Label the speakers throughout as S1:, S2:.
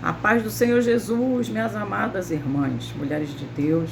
S1: A paz do Senhor Jesus, minhas amadas irmãs, mulheres de Deus,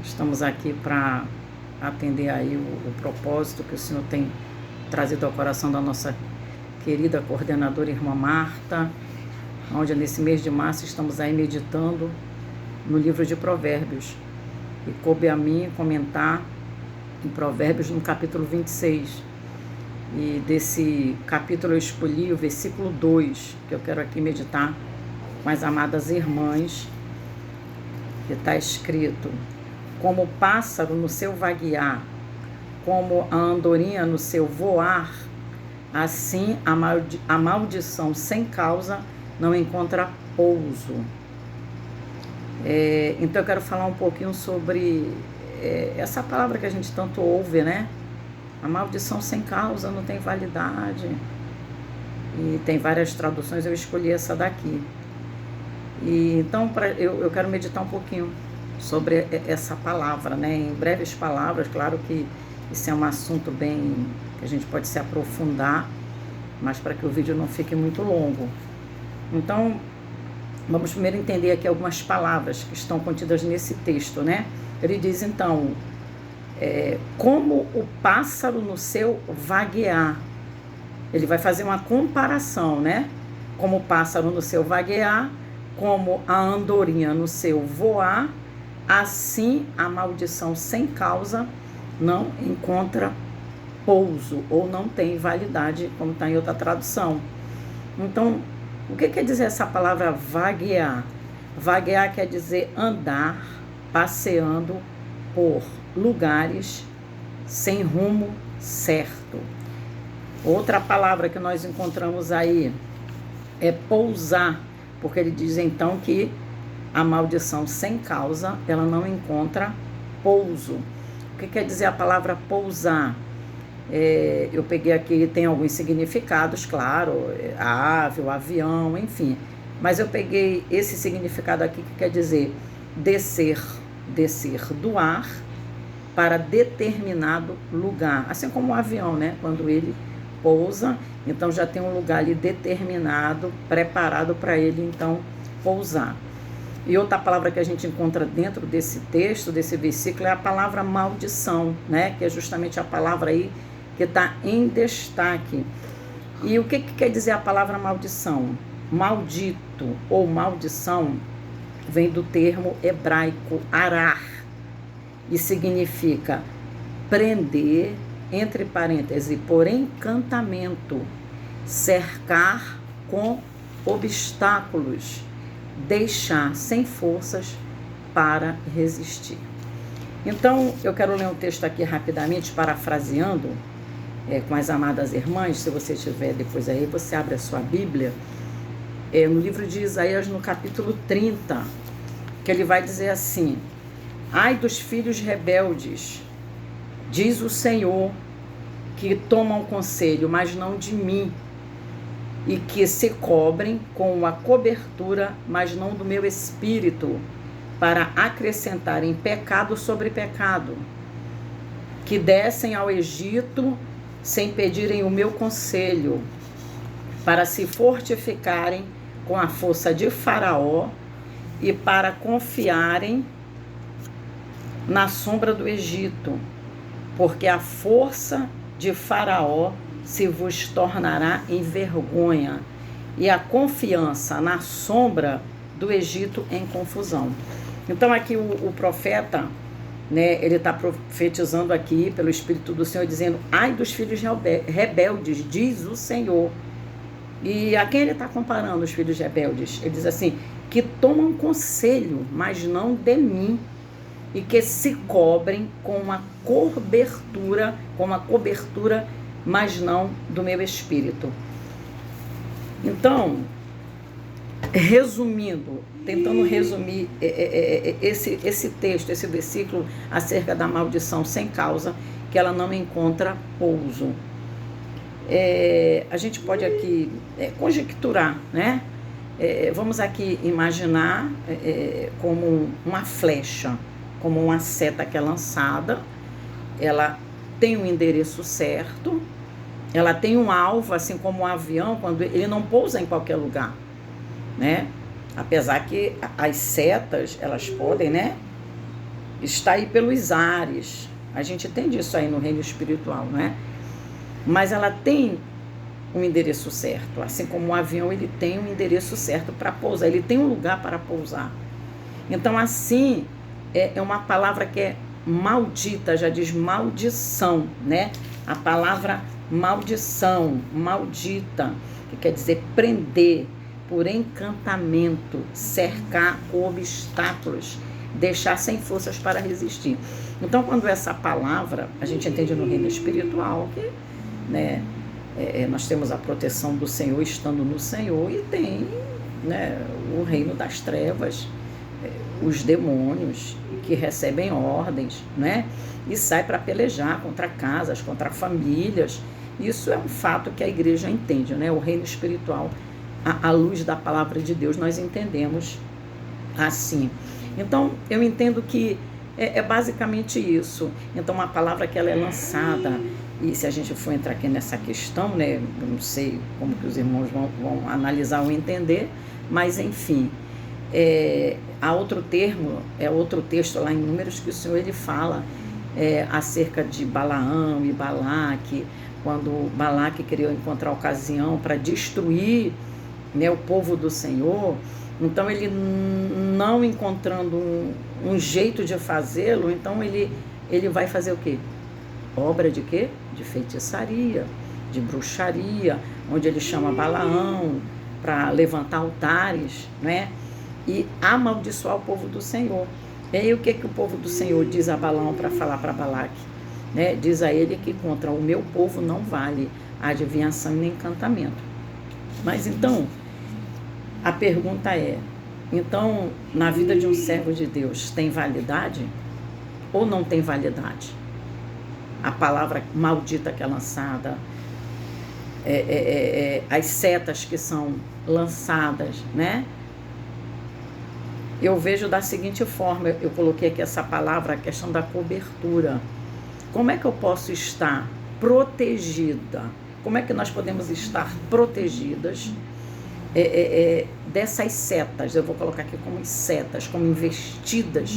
S1: estamos aqui para atender aí o propósito que o Senhor tem trazido ao coração da nossa querida coordenadora irmã Marta, onde nesse mês de março estamos aí meditando no livro de Provérbios. E coube a mim comentar em Provérbios no capítulo 26. E desse capítulo eu escolhi o versículo 2, que eu quero aqui meditar com as amadas irmãs, que está escrito: como o pássaro no seu vaguear, como a andorinha no seu voar, assim a maldição sem causa não encontra pouso. Então eu quero falar um pouquinho sobre essa palavra que a gente tanto ouve, né? A maldição sem causa não tem validade. E tem várias traduções, eu escolhi essa daqui. E então eu quero meditar um pouquinho sobre essa palavra, né? Em breves palavras, claro que esse é um assunto bem que a gente pode se aprofundar, mas para que o vídeo não fique muito longo. Então, vamos primeiro entender aqui algumas palavras que estão contidas nesse texto, né? Ele diz então, como o pássaro no seu vaguear. Ele vai fazer uma comparação, né? Como o pássaro no seu vaguear, como a andorinha no seu voar, assim a maldição sem causa não encontra pouso, ou não tem validade, como está em outra tradução. Então, o que quer dizer essa palavra vaguear? Vaguear quer dizer andar, passeando por lugares sem rumo certo. Outra palavra que nós encontramos aí é pousar, porque ele diz então que a maldição sem causa, ela não encontra pouso. O que quer dizer a palavra pousar? Eu peguei aqui, tem alguns significados, claro, a ave, o avião, enfim. Mas eu peguei esse significado aqui que quer dizer descer do ar para determinado lugar. Assim como o avião, né? Quando ele pousa, então já tem um lugar ali determinado, preparado para ele então pousar. E outra palavra que a gente encontra dentro desse texto, desse versículo, é a palavra maldição, né? Que é justamente a palavra aí que está em destaque. E o que quer dizer a palavra maldição? Maldito ou maldição vem do termo hebraico arar e significa prender, entre parênteses, por encantamento, cercar com obstáculos, deixar sem forças para resistir. Então, eu quero ler um texto aqui rapidamente, parafraseando, com as amadas irmãs. Se você tiver depois aí, você abre a sua Bíblia, no livro de Isaías, no capítulo 30, que ele vai dizer assim: ai dos filhos rebeldes, diz o Senhor, que tomam conselho, mas não de mim, e que se cobrem com a cobertura, mas não do meu espírito, para acrescentarem pecado sobre pecado, que descem ao Egito sem pedirem o meu conselho, para se fortificarem com a força de Faraó e para confiarem na sombra do Egito, porque a força de Faraó se vos tornará em vergonha, e a confiança na sombra do Egito em confusão. Então aqui o profeta, né, ele está profetizando aqui pelo Espírito do Senhor, dizendo: ai dos filhos rebeldes, diz o Senhor. E a quem ele está comparando os filhos rebeldes? Ele diz assim: que tomam conselho, mas não de mim, e que se cobrem com uma cobertura, mas não do meu espírito. Então, resumindo, tentando resumir esse texto, esse versículo acerca da maldição sem causa, que ela não encontra pouso. A gente pode aqui conjecturar, né? Vamos aqui imaginar como uma flecha, como uma seta que é lançada. Ela tem um endereço certo, ela tem um alvo, assim como um avião, quando ele não pousa em qualquer lugar, né? Apesar que as setas, elas podem, né, estar aí pelos ares. A gente entende isso aí no reino espiritual, né? Mas ela tem um endereço certo. Assim como o avião, ele tem um endereço certo para pousar. Ele tem um lugar para pousar. Então, assim, é uma palavra que é maldita, já diz maldição, né? A palavra maldição, maldita, que quer dizer prender, por encantamento, cercar com obstáculos, deixar sem forças para resistir. Então, quando essa palavra, a gente entende no reino espiritual, que, né, nós temos a proteção do Senhor estando no Senhor, e tem, né, o reino das trevas, os demônios que recebem ordens, né, e sai para pelejar contra casas, contra famílias. Isso é um fato que a igreja entende, né? O reino espiritual, à luz da palavra de Deus, nós entendemos assim. Então, eu entendo que é basicamente isso. Então, uma palavra que ela é lançada, e se a gente for entrar aqui nessa questão, né, eu não sei como que os irmãos vão analisar ou entender, mas, enfim, há outro termo, outro texto lá em Números, que o Senhor, ele fala acerca de Balaão e Balaque, quando Balaque queria encontrar ocasião para destruir, né, o povo do Senhor. Então, ele não encontrando um jeito de fazê-lo, então ele vai fazer o quê? Obra de quê? De feitiçaria, de bruxaria, onde ele chama Balaão para levantar altares, né? E amaldiçoar o povo do Senhor. E aí, o que o povo do Senhor diz a Balaão para falar para Balaque? Né? Diz a ele que contra o meu povo não vale a adivinhação e nem encantamento. Mas então, a pergunta é, então, na vida de um servo de Deus, tem validade ou não tem validade? A palavra maldita que é lançada, as setas que são lançadas, né? Eu vejo da seguinte forma, eu coloquei aqui essa palavra, a questão da cobertura. Como é que eu posso estar protegida? Como é que nós podemos estar protegidas dessas setas? Eu vou colocar aqui como setas, como investidas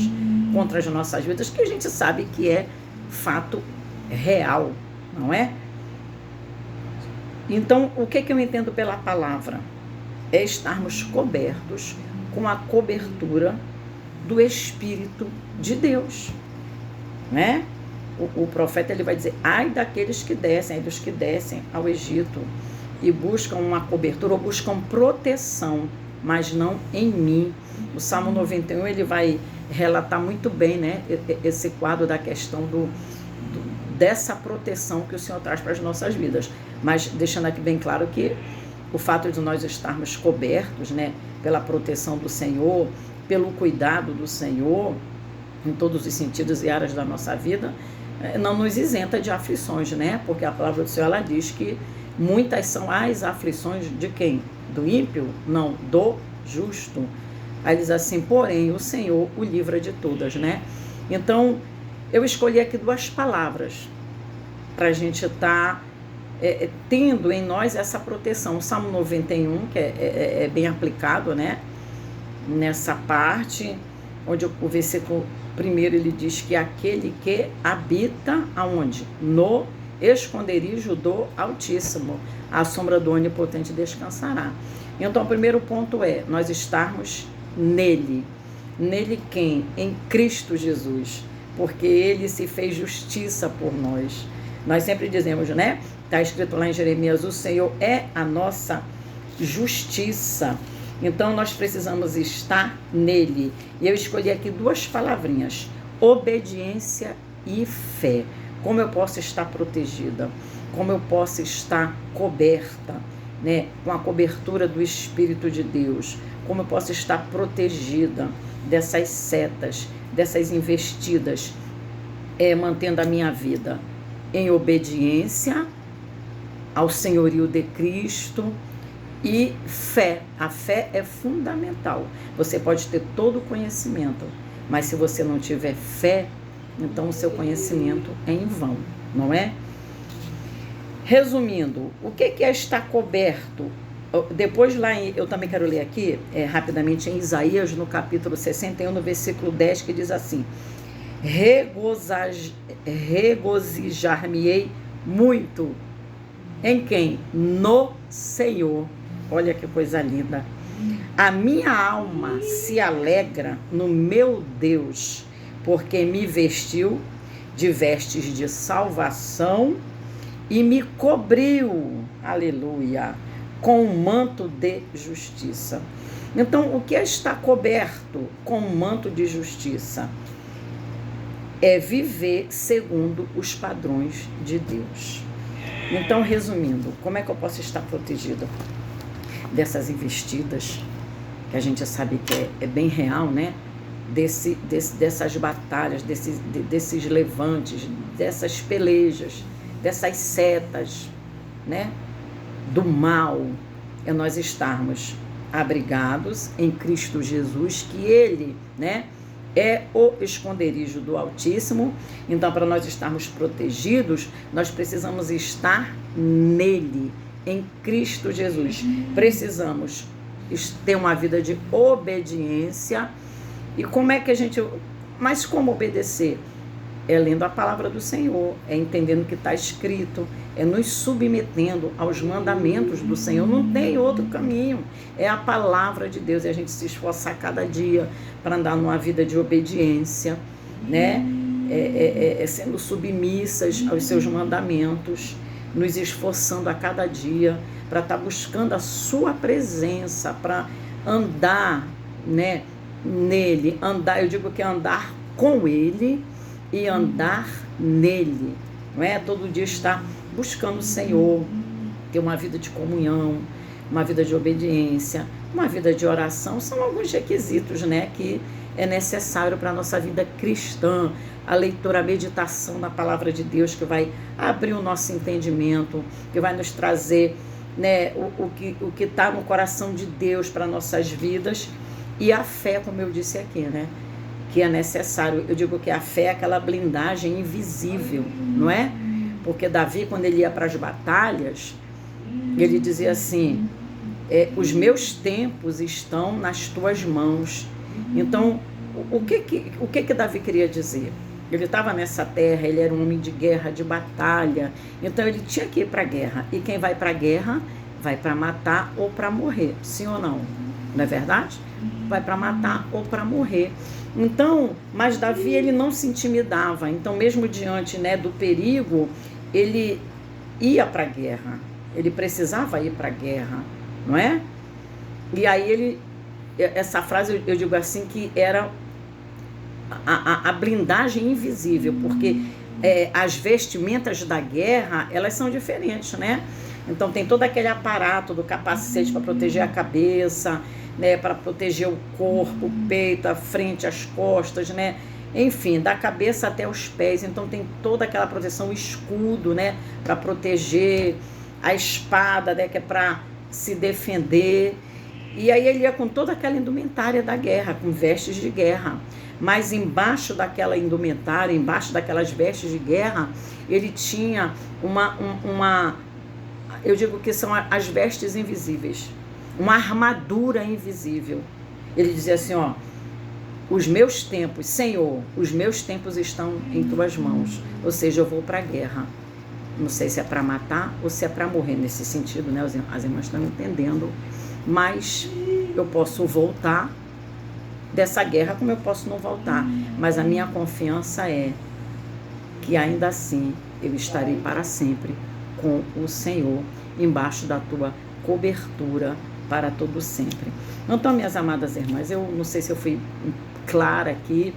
S1: contra as nossas vidas, que a gente sabe que é fato real, não é? Então, o que eu entendo pela palavra? É estarmos cobertos com a cobertura do Espírito de Deus, né? O profeta, ele vai dizer, ai daqueles que descem, ai dos que descem ao Egito e buscam uma cobertura ou buscam proteção, mas não em mim. O Salmo 91, ele vai relatar muito bem, né, esse quadro da questão dessa proteção que o Senhor traz para as nossas vidas. Mas deixando aqui bem claro que o fato de nós estarmos cobertos, né, pela proteção do Senhor, pelo cuidado do Senhor, em todos os sentidos e áreas da nossa vida, não nos isenta de aflições, né? Porque a palavra do Senhor, ela diz que muitas são as aflições de quem? Do ímpio? Não, do justo. Aí diz assim, porém, o Senhor o livra de todas, né? Então, eu escolhi aqui duas palavras para a gente estar tendo em nós essa proteção. O Salmo 91, que é bem aplicado, né? Nessa parte, onde o versículo primeiro ele diz que aquele que habita aonde? No esconderijo do Altíssimo, à sombra do Onipotente descansará. Então, o primeiro ponto é nós estarmos nele. Nele quem? Em Cristo Jesus, porque ele se fez justiça por nós. Nós sempre dizemos, né? Está escrito lá em Jeremias, o Senhor é a nossa justiça. Então, nós precisamos estar nele. E eu escolhi aqui duas palavrinhas, obediência e fé. Como eu posso estar protegida? Como eu posso estar coberta, né? Com a cobertura do Espírito de Deus? Como eu posso estar protegida dessas setas, dessas investidas, mantendo a minha vida em obediência ao senhorio de Cristo e fé. A fé é fundamental. Você pode ter todo o conhecimento, mas se você não tiver fé, então o seu conhecimento é em vão, não é? Resumindo, o que é estar coberto Depois lá, eu também quero ler aqui, rapidamente, em Isaías, no capítulo 61, no versículo 10, que diz assim: regozijar-me-ei muito. Em quem? No Senhor. Olha que coisa linda. A minha alma se alegra no meu Deus, porque me vestiu de vestes de salvação e me cobriu, aleluia, com um manto de justiça. Então, o que é estar coberto com um manto de justiça? É viver segundo os padrões de Deus. Então, resumindo, como é que eu posso estar protegido dessas investidas, que a gente sabe que é bem real, né? Dessas batalhas, desses levantes, dessas pelejas, dessas setas, né? Do mal, é nós estarmos abrigados em Cristo Jesus, que Ele, né, é o esconderijo do Altíssimo. Então, para nós estarmos protegidos, nós precisamos estar nele, em Cristo Jesus. Precisamos ter uma vida de obediência. E como é que a gente... Mas como obedecer? É lendo a palavra do Senhor, é entendendo o que está escrito, é nos submetendo aos mandamentos do Senhor. Não tem outro caminho, é a palavra de Deus, e a gente se esforçar cada dia para andar numa vida de obediência, né? Sendo submissas aos seus mandamentos, nos esforçando a cada dia para estar buscando a sua presença, para andar, né, nele, andar, eu digo que é andar com ele e andar nele, não é? Todo dia estar buscando o Senhor, ter uma vida de comunhão, uma vida de obediência, uma vida de oração, são alguns requisitos, né, que é necessário para a nossa vida cristã. A leitura, a meditação na palavra de Deus, que vai abrir o nosso entendimento, que vai nos trazer, né, o que está no coração de Deus para nossas vidas. E a fé, como eu disse aqui, né, que é necessário. Eu digo que a fé é aquela blindagem invisível, não é? Porque Davi, quando ele ia para as batalhas, ele dizia assim: os meus tempos estão nas tuas mãos. Então, o que Davi queria dizer? Ele estava nessa terra, ele era um homem de guerra, de batalha, então ele tinha que ir para a guerra. E quem vai para a guerra, vai para matar ou para morrer, sim ou não? Não é verdade? Vai para matar ou para morrer. Então, mas Davi, ele não se intimidava. Então, mesmo diante, né, do perigo, ele ia para a guerra. Ele precisava ir para a guerra, não é? E aí essa frase, eu digo assim, que era a blindagem invisível, porque as vestimentas da guerra, elas são diferentes, né? Então tem todo aquele aparato do capacete para proteger a cabeça, né, para proteger o corpo, o peito, a frente, as costas, né? Enfim, da cabeça até os pés. Então tem toda aquela proteção, o escudo, né, para proteger, a espada, né, que é para se defender. E aí ele ia com toda aquela indumentária da guerra, com vestes de guerra. Mas embaixo daquela indumentária, embaixo daquelas vestes de guerra, ele tinha eu digo que são as vestes invisíveis, uma armadura invisível. Ele dizia assim, ó: os meus tempos, Senhor, os meus tempos estão em tuas mãos. Ou seja, eu vou para a guerra. Não sei se é para matar ou se é para morrer, nesse sentido, né? As irmãs estão entendendo. Mas eu posso voltar dessa guerra, como eu posso não voltar. Mas a minha confiança é que ainda assim eu estarei para sempre com o Senhor, embaixo da tua cobertura para todo sempre. Então, minhas amadas irmãs, eu não sei se eu fui clara aqui.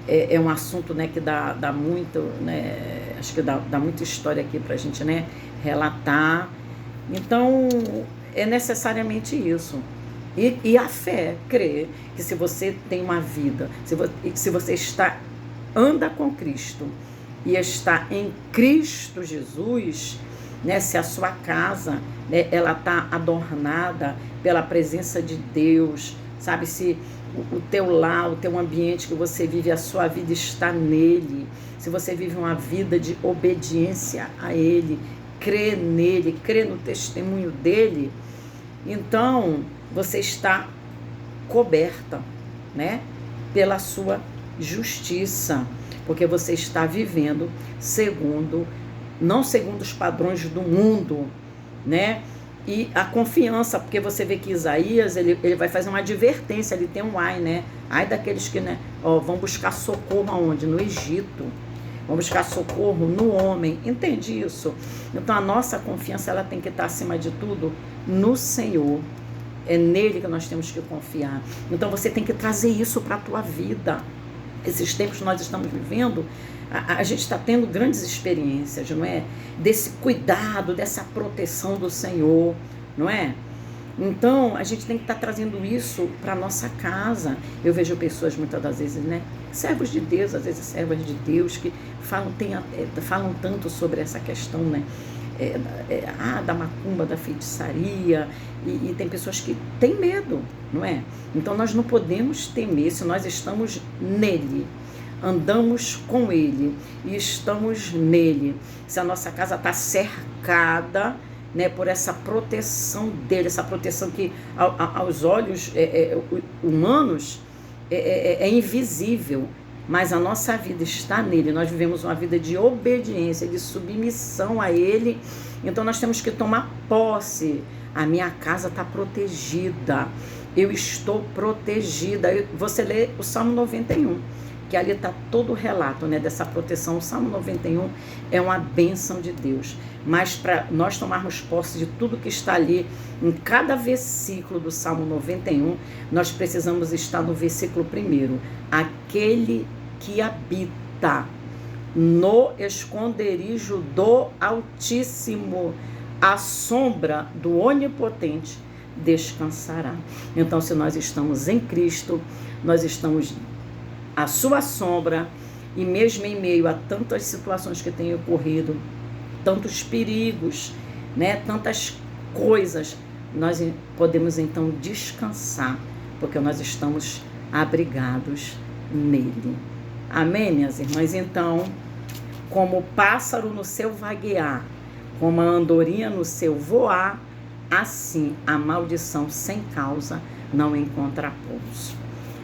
S1: É um assunto, né, que dá muito, né, acho que dá muita história aqui para a gente, né, relatar. Então, é necessariamente isso. E a fé, crer que se você tem uma vida, se você anda com Cristo e está em Cristo Jesus, né, se a sua casa, né, ela está adornada pela presença de Deus, sabe, se o teu lar, o teu ambiente que você vive, a sua vida está nele, se você vive uma vida de obediência a ele, crê nele, crê no testemunho dele, Então, você está coberta, né, pela sua justiça, porque você está vivendo não segundo os padrões do mundo, né? E a confiança, porque você vê que Isaías, ele vai fazer uma advertência, ele tem um ai, né? Ai daqueles que, né, vão buscar socorro aonde? No Egito. Vão buscar socorro no homem. Entende isso? Então a nossa confiança, ela tem que estar acima de tudo no Senhor. É nele que nós temos que confiar. Então você tem que trazer isso para a tua vida. Esses tempos que nós estamos vivendo, a gente está tendo grandes experiências, não é? Desse cuidado, dessa proteção do Senhor, não é? Então, a gente tem que estar trazendo isso para a nossa casa. Eu vejo pessoas, muitas das vezes, né? Servos de Deus, às vezes servas de Deus, que falam tanto sobre essa questão, né? Da macumba, da feitiçaria, e tem pessoas que têm medo, não é? Então nós não podemos temer se nós estamos nele, andamos com ele e estamos nele, se a nossa casa está cercada, né, por essa proteção dele, essa proteção que aos olhos humanos é invisível, mas a nossa vida está nele. Nós vivemos uma vida de obediência, de submissão a ele. Então nós temos que tomar posse. A minha casa está protegida, eu estou protegida. Você lê o Salmo 91, que ali está todo o relato, né, dessa proteção. O Salmo 91 é uma bênção de Deus, mas para nós tomarmos posse de tudo que está ali, em cada versículo do Salmo 91, nós precisamos estar no versículo 1. Aquele que habita no esconderijo do Altíssimo, à sombra do Onipotente descansará. Então, se nós estamos em Cristo, nós estamos à sua sombra, e mesmo em meio a tantas situações que têm ocorrido, tantos perigos, né, tantas coisas, nós podemos então descansar, porque nós estamos abrigados nele. Amém, minhas irmãs? Então, como o pássaro no seu vaguear, como a andorinha no seu voar, assim a maldição sem causa não encontra pouso.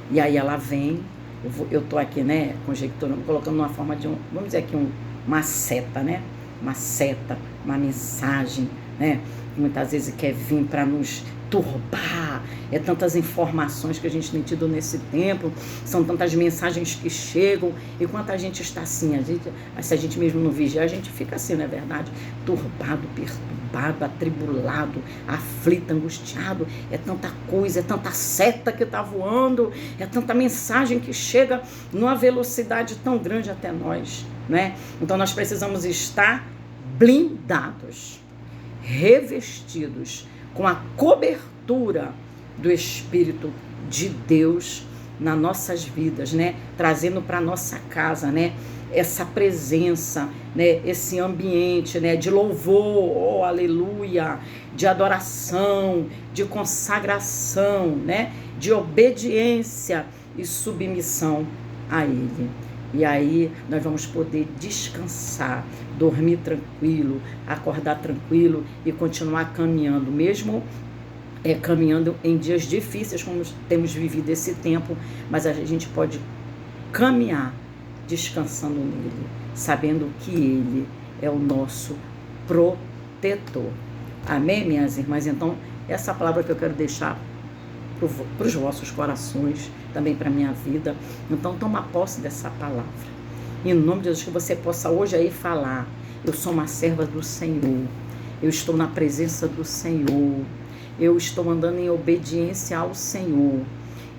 S1: E aí ela vem, eu tô aqui, né, conjecturando, colocando uma forma de vamos dizer aqui, uma seta, né? Uma seta, uma mensagem, né? Muitas vezes quer vir para nos turbar. É tantas informações que a gente tem tido nesse tempo, são tantas mensagens que chegam, e quanto a gente está assim, se a gente mesmo não vigiar, a gente fica assim, não é verdade? Turbado, perturbado, atribulado, aflito, angustiado. É tanta coisa, é tanta seta que está voando, é tanta mensagem que chega numa velocidade tão grande até nós, né? Então nós precisamos estar blindados, revestidos com a cobertura do Espírito de Deus nas nossas vidas, né? Trazendo para nossa casa, né, essa presença, né, esse ambiente, né, de louvor, oh, aleluia, de adoração, de consagração, né, de obediência e submissão a Ele. E aí nós vamos poder descansar, dormir tranquilo, acordar tranquilo e continuar caminhando, mesmo caminhando em dias difíceis, como temos vivido esse tempo, mas a gente pode caminhar descansando nele, sabendo que ele é o nosso protetor. Amém, minhas irmãs? Então, essa palavra que eu quero deixar para os vossos corações, também para a minha vida. Então, toma posse dessa palavra. Em nome de Jesus, que você possa hoje aí falar: eu sou uma serva do Senhor, eu estou na presença do Senhor, eu estou andando em obediência ao Senhor.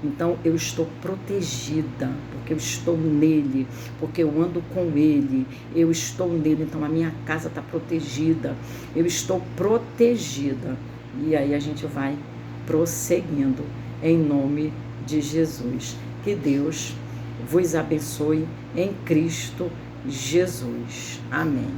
S1: Então, eu estou protegida, porque eu estou nele, porque eu ando com ele, eu estou nele. Então, a minha casa está protegida, eu estou protegida. E aí a gente vai prosseguindo em nome de Jesus. Que Deus vos abençoe em Cristo Jesus. Amém.